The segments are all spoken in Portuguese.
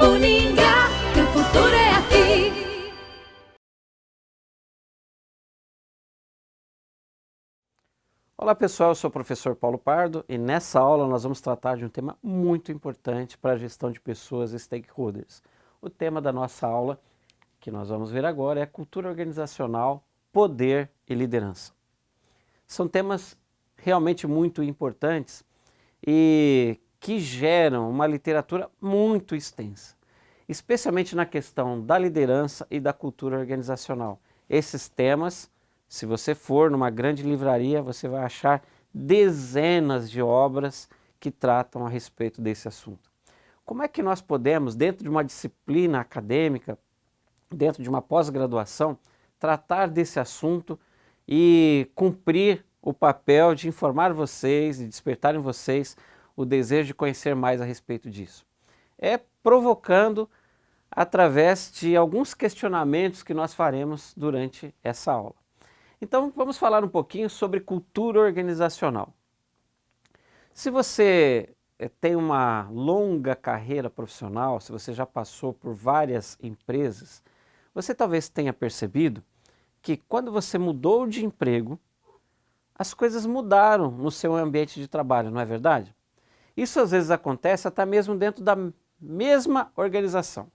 Uningá, que o futuro é aqui. Olá pessoal, eu sou o professor Paulo Pardo e nessa aula nós vamos tratar de um tema muito importante para a gestão de pessoas e stakeholders. O tema da nossa aula, que nós vamos ver agora, é cultura organizacional, poder e liderança. São temas realmente muito importantes e que geram uma literatura muito extensa, especialmente na questão da liderança e da cultura organizacional. Esses temas, se você for numa grande livraria, você vai achar dezenas de obras que tratam a respeito desse assunto. Como é que nós podemos, dentro de uma disciplina acadêmica, dentro de uma pós-graduação, tratar desse assunto e cumprir o papel de informar vocês e despertar em vocês o desejo de conhecer mais a respeito disso? É provocando através de alguns questionamentos que nós faremos durante essa aula. Então, vamos falar um pouquinho sobre cultura organizacional. Se você tem uma longa carreira profissional, se você já passou por várias empresas, você talvez tenha percebido que quando você mudou de emprego, as coisas mudaram no seu ambiente de trabalho, não é verdade? Isso às vezes acontece até mesmo dentro da mesma organização.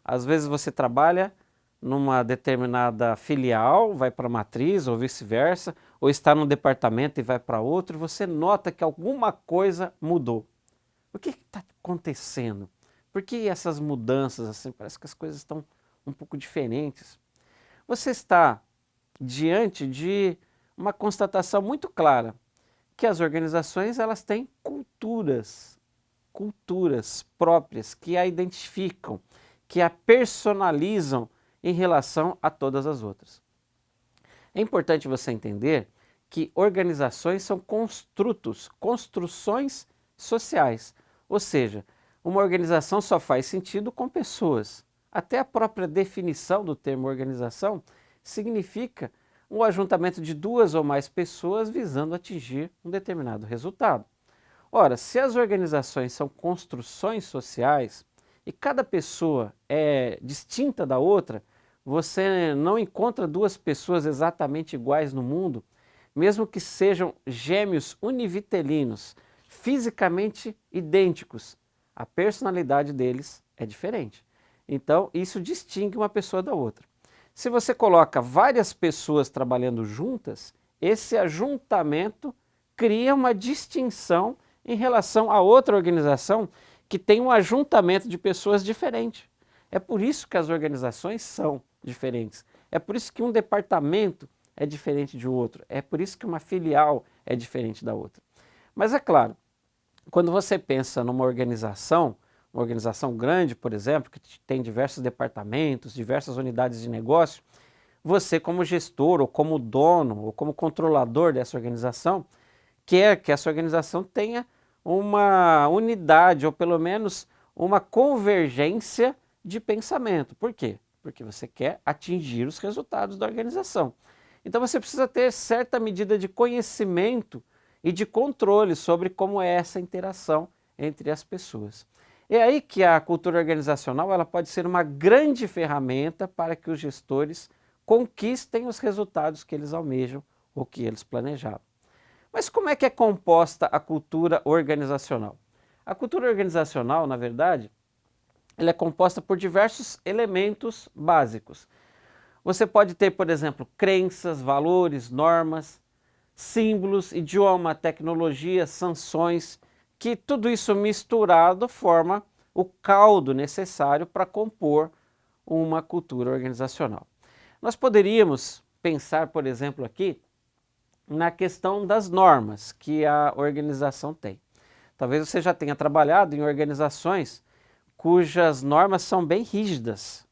Às vezes você trabalha numa determinada filial, vai para a matriz ou vice-versa, ou está num departamento e vai para outro, e você nota que alguma coisa mudou. O que está acontecendo? Por que essas mudanças assim? Parece que as coisas estão um pouco diferentes. Você está diante de uma constatação muito clara, que as organizações elas têm culturas próprias que a identificam, que a personalizam em relação a todas as outras. É importante você entender que organizações são construções sociais, ou seja, uma organização só faz sentido com pessoas. Até a própria definição do termo organização significa um ajuntamento de duas ou mais pessoas visando atingir um determinado resultado. Ora, se as organizações são construções sociais e cada pessoa é distinta da outra, você não encontra duas pessoas exatamente iguais no mundo, mesmo que sejam gêmeos univitelinos, fisicamente idênticos, a personalidade deles é diferente. Então, isso distingue uma pessoa da outra. Se você coloca várias pessoas trabalhando juntas, esse ajuntamento cria uma distinção em relação a outra organização que tem um ajuntamento de pessoas diferente. É por isso que as organizações são diferentes. É por isso que um departamento é diferente de outro. É por isso que uma filial é diferente da outra. Mas é claro, quando você pensa numa organização, uma organização grande, por exemplo, que tem diversos departamentos, diversas unidades de negócio, você como gestor, ou como dono, ou como controlador dessa organização, quer que essa organização tenha uma unidade, ou pelo menos uma convergência de pensamento. Por quê? Porque você quer atingir os resultados da organização. Então você precisa ter certa medida de conhecimento e de controle sobre como é essa interação entre as pessoas. É aí que a cultura organizacional ela pode ser uma grande ferramenta para que os gestores conquistem os resultados que eles almejam ou que eles planejaram. Mas como é que é composta a cultura organizacional? A cultura organizacional, na verdade, ela é composta por diversos elementos básicos. Você pode ter, por exemplo, crenças, valores, normas, símbolos, idioma, tecnologia, sanções, que tudo isso misturado forma o caldo necessário para compor uma cultura organizacional. Nós poderíamos pensar, por exemplo, aqui na questão das normas que a organização tem. Talvez você já tenha trabalhado em organizações cujas normas são bem rígidas.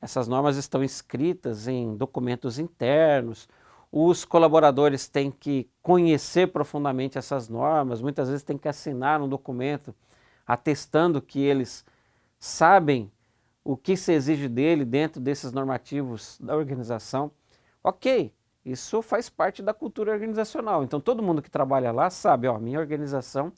Essas normas estão escritas em documentos internos, os colaboradores têm que conhecer profundamente essas normas, muitas vezes têm que assinar um documento atestando que eles sabem o que se exige dele dentro desses normativos da organização. Ok, isso faz parte da cultura organizacional. Então todo mundo que trabalha lá sabe, ó, minha organização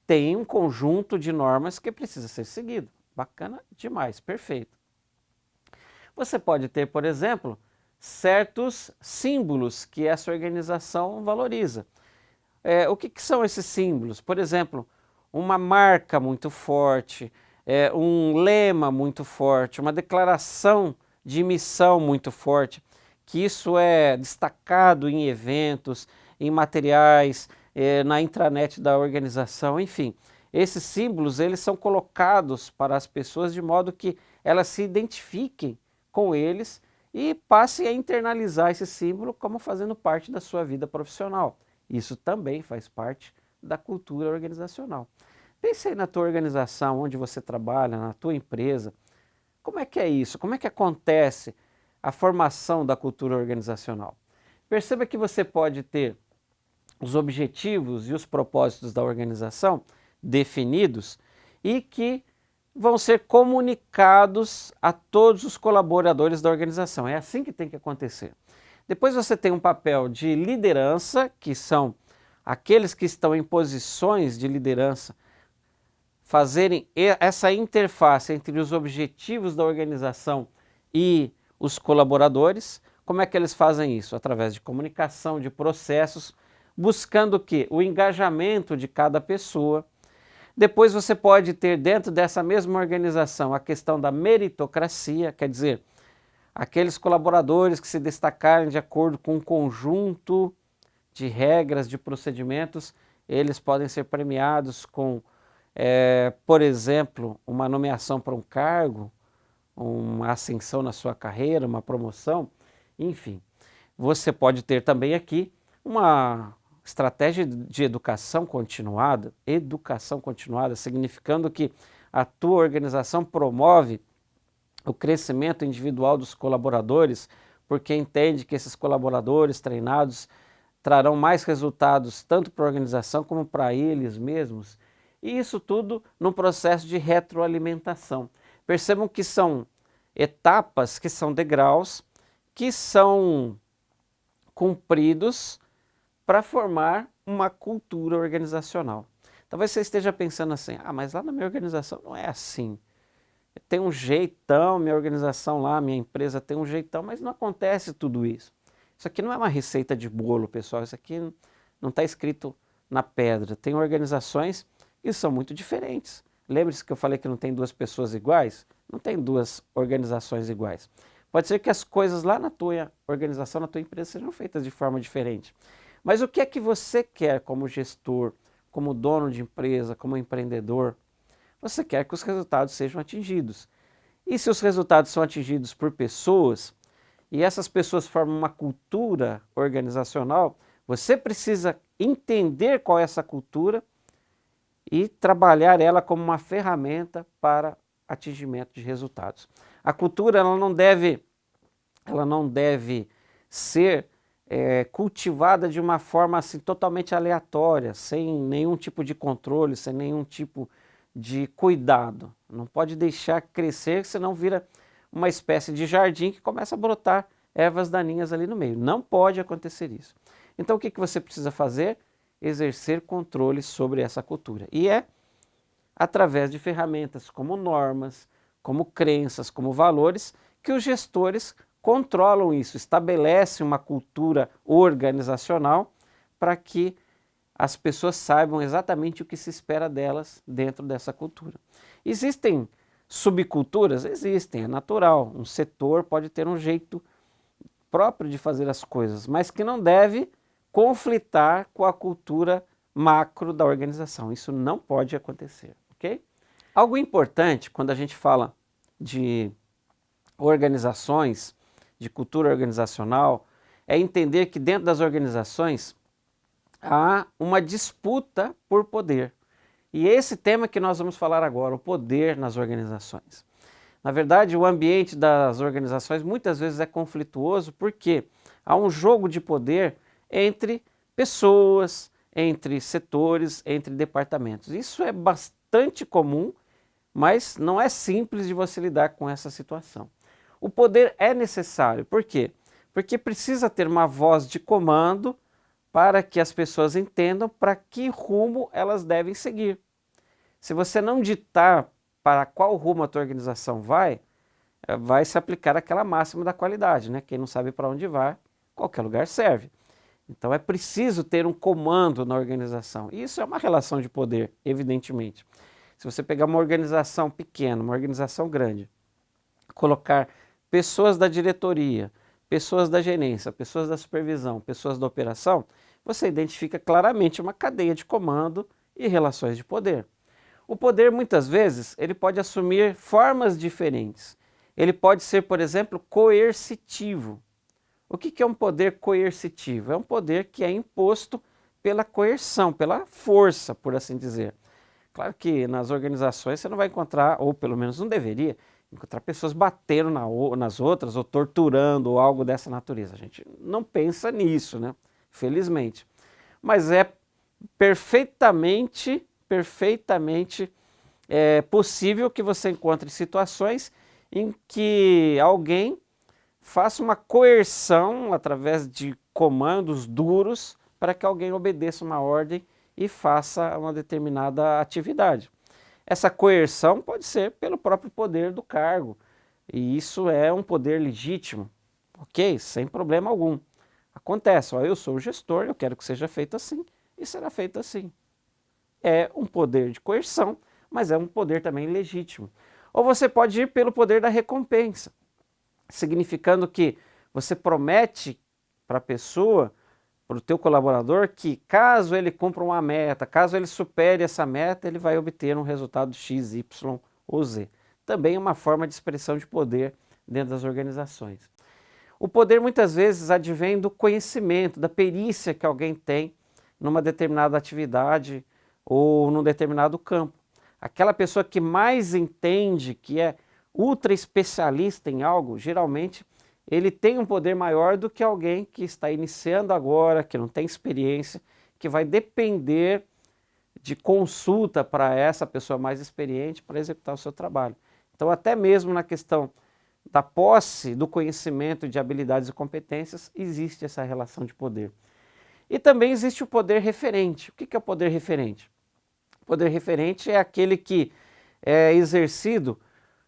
tem um conjunto de normas que precisa ser seguido. Bacana demais, perfeito. Você pode ter, por exemplo, certos símbolos que essa organização valoriza. O que são esses símbolos? Por exemplo, uma marca muito forte, um lema muito forte, uma declaração de missão muito forte, que isso é destacado em eventos, em materiais, na intranet da organização, enfim. Esses símbolos, eles são colocados para as pessoas de modo que elas se identifiquem com eles e passem a internalizar esse símbolo como fazendo parte da sua vida profissional. Isso também faz parte da cultura organizacional. Pense aí na tua organização, onde você trabalha, na tua empresa. Como é que é isso? Como é que acontece a formação da cultura organizacional? Perceba que você pode ter os objetivos e os propósitos da organização definidos e que vão ser comunicados a todos os colaboradores da organização. É assim que tem que acontecer. Depois você tem um papel de liderança, que são aqueles que estão em posições de liderança, fazerem essa interface entre os objetivos da organização e os colaboradores. Como é que eles fazem isso? Através de comunicação, de processos, buscando o quê? O engajamento de cada pessoa. Depois você pode ter dentro dessa mesma organização a questão da meritocracia, quer dizer, aqueles colaboradores que se destacarem de acordo com um conjunto de regras, de procedimentos, eles podem ser premiados com, por exemplo, uma nomeação para um cargo, uma ascensão na sua carreira, uma promoção, enfim. Você pode ter também aqui uma estratégia de educação continuada significando que a tua organização promove o crescimento individual dos colaboradores, porque entende que esses colaboradores treinados trarão mais resultados tanto para a organização como para eles mesmos. E isso tudo num processo de retroalimentação. Percebam que são etapas, que são degraus, que são cumpridos para formar uma cultura organizacional. Talvez você esteja pensando assim, mas lá na minha organização não é assim. Tem um jeitão, minha organização lá, minha empresa tem um jeitão, mas não acontece tudo isso. Isso aqui não é uma receita de bolo, pessoal, isso aqui não está escrito na pedra. Tem organizações que são muito diferentes. Lembre-se que eu falei que não tem duas pessoas iguais? Não tem duas organizações iguais. Pode ser que as coisas lá na tua organização, na tua empresa, sejam feitas de forma diferente. Mas o que é que você quer como gestor, como dono de empresa, como empreendedor? Você quer que os resultados sejam atingidos. E se os resultados são atingidos por pessoas, e essas pessoas formam uma cultura organizacional, você precisa entender qual é essa cultura e trabalhar ela como uma ferramenta para atingimento de resultados. A cultura ela não deve ser cultivada de uma forma assim, totalmente aleatória, sem nenhum tipo de controle, sem nenhum tipo de cuidado. Não pode deixar crescer, senão vira uma espécie de jardim que começa a brotar ervas daninhas ali no meio. Não pode acontecer isso. Então o que você precisa fazer? Exercer controle sobre essa cultura. E é através de ferramentas como normas, como crenças, como valores, que os gestores controlam isso, estabelecem uma cultura organizacional para que as pessoas saibam exatamente o que se espera delas dentro dessa cultura. Existem subculturas? Existem, é natural. Um setor pode ter um jeito próprio de fazer as coisas, mas que não deve conflitar com a cultura macro da organização. Isso não pode acontecer, ok? Algo importante quando a gente fala de organizações, de cultura organizacional, é entender que dentro das organizações há uma disputa por poder. E esse tema que nós vamos falar agora, o poder nas organizações. Na verdade, o ambiente das organizações muitas vezes é conflituoso porque há um jogo de poder entre pessoas, entre setores, entre departamentos. Isso é bastante comum, mas não é simples de você lidar com essa situação. O poder é necessário. Por quê? Porque precisa ter uma voz de comando para que as pessoas entendam para que rumo elas devem seguir. Se você não ditar para qual rumo a tua organização vai, vai se aplicar aquela máxima da qualidade, né? Quem não sabe para onde vai, qualquer lugar serve. Então é preciso ter um comando na organização. E isso é uma relação de poder, evidentemente. Se você pegar uma organização pequena, uma organização grande, colocar pessoas da diretoria, pessoas da gerência, pessoas da supervisão, pessoas da operação, você identifica claramente uma cadeia de comando e relações de poder. O poder, muitas vezes, ele pode assumir formas diferentes. Ele pode ser, por exemplo, coercitivo. O que é um poder coercitivo? É um poder que é imposto pela coerção, pela força, por assim dizer. Claro que nas organizações você não vai encontrar, ou pelo menos não deveria, encontrar pessoas batendo nas outras ou torturando ou algo dessa natureza. A gente não pensa nisso, né? Felizmente. Mas é perfeitamente possível que você encontre situações em que alguém faça uma coerção através de comandos duros para que alguém obedeça uma ordem e faça uma determinada atividade. Essa coerção pode ser pelo próprio poder do cargo, e isso é um poder legítimo, ok? Sem problema algum. Acontece, ó, eu sou o gestor, eu quero que seja feito assim, e será feito assim. É um poder de coerção, mas é um poder também legítimo. Ou você pode ir pelo poder da recompensa, significando que você promete para a pessoa, para o teu colaborador, que caso ele cumpra uma meta, caso ele supere essa meta, ele vai obter um resultado X, Y ou Z. Também é uma forma de expressão de poder dentro das organizações. O poder muitas vezes advém do conhecimento, da perícia que alguém tem numa determinada atividade ou num determinado campo. Aquela pessoa que mais entende, que é ultra especialista em algo, geralmente ele tem um poder maior do que alguém que está iniciando agora, que não tem experiência, que vai depender de consulta para essa pessoa mais experiente para executar o seu trabalho. Então, até mesmo na questão da posse do conhecimento de habilidades e competências, existe essa relação de poder. E também existe o poder referente. O que é o poder referente? O poder referente é aquele que é exercido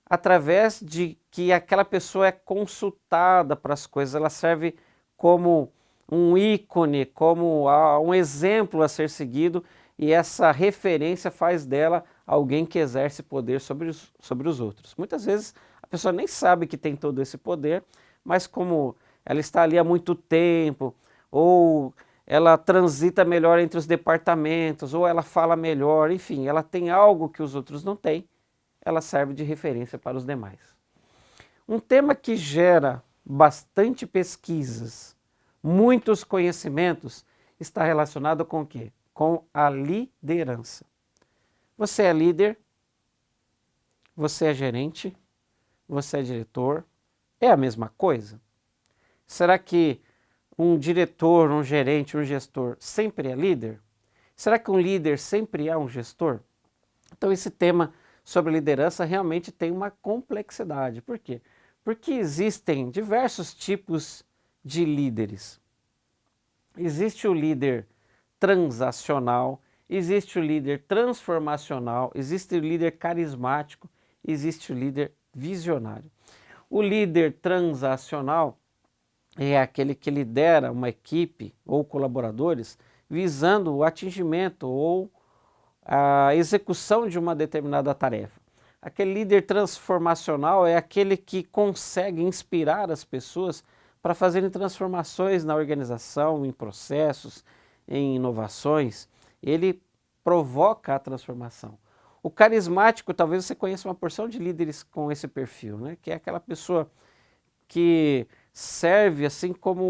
através de que aquela pessoa é consultada para as coisas, ela serve como um ícone, como um exemplo a ser seguido, e essa referência faz dela alguém que exerce poder sobre os outros. Muitas vezes a pessoa nem sabe que tem todo esse poder, mas como ela está ali há muito tempo, ou ela transita melhor entre os departamentos, ou ela fala melhor, enfim, ela tem algo que os outros não têm, ela serve de referência para os demais. Um tema que gera bastante pesquisas, muitos conhecimentos, está relacionado com o quê? Com a liderança. Você é líder, você é gerente, você é diretor, é a mesma coisa? Será que um diretor, um gerente, um gestor sempre é líder? Será que um líder sempre é um gestor? Então esse tema sobre liderança realmente tem uma complexidade. Por quê? Porque existem diversos tipos de líderes. Existe o líder transacional, existe o líder transformacional, existe o líder carismático, existe o líder visionário. O líder transacional é aquele que lidera uma equipe ou colaboradores visando o atingimento ou a execução de uma determinada tarefa. Aquele líder transformacional é aquele que consegue inspirar as pessoas para fazerem transformações na organização, em processos, em inovações. Ele provoca a transformação. O carismático, talvez você conheça uma porção de líderes com esse perfil, né? Que é aquela pessoa que serve assim como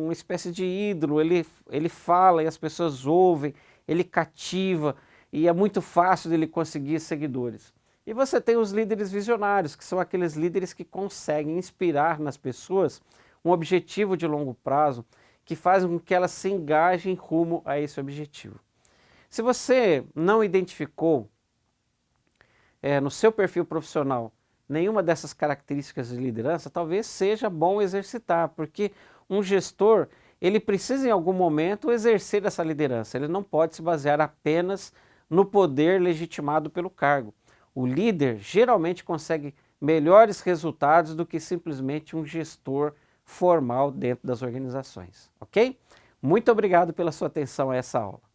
uma espécie de ídolo, ele fala e as pessoas ouvem, ele cativa, e é muito fácil dele conseguir seguidores. E você tem os líderes visionários, que são aqueles líderes que conseguem inspirar nas pessoas um objetivo de longo prazo, que fazem com que elas se engajem rumo a esse objetivo. Se você não identificou no seu perfil profissional nenhuma dessas características de liderança, talvez seja bom exercitar, porque um gestor, ele precisa em algum momento exercer essa liderança, ele não pode se basear apenas no poder legitimado pelo cargo. O líder geralmente consegue melhores resultados do que simplesmente um gestor formal dentro das organizações, ok? Muito obrigado pela sua atenção a essa aula.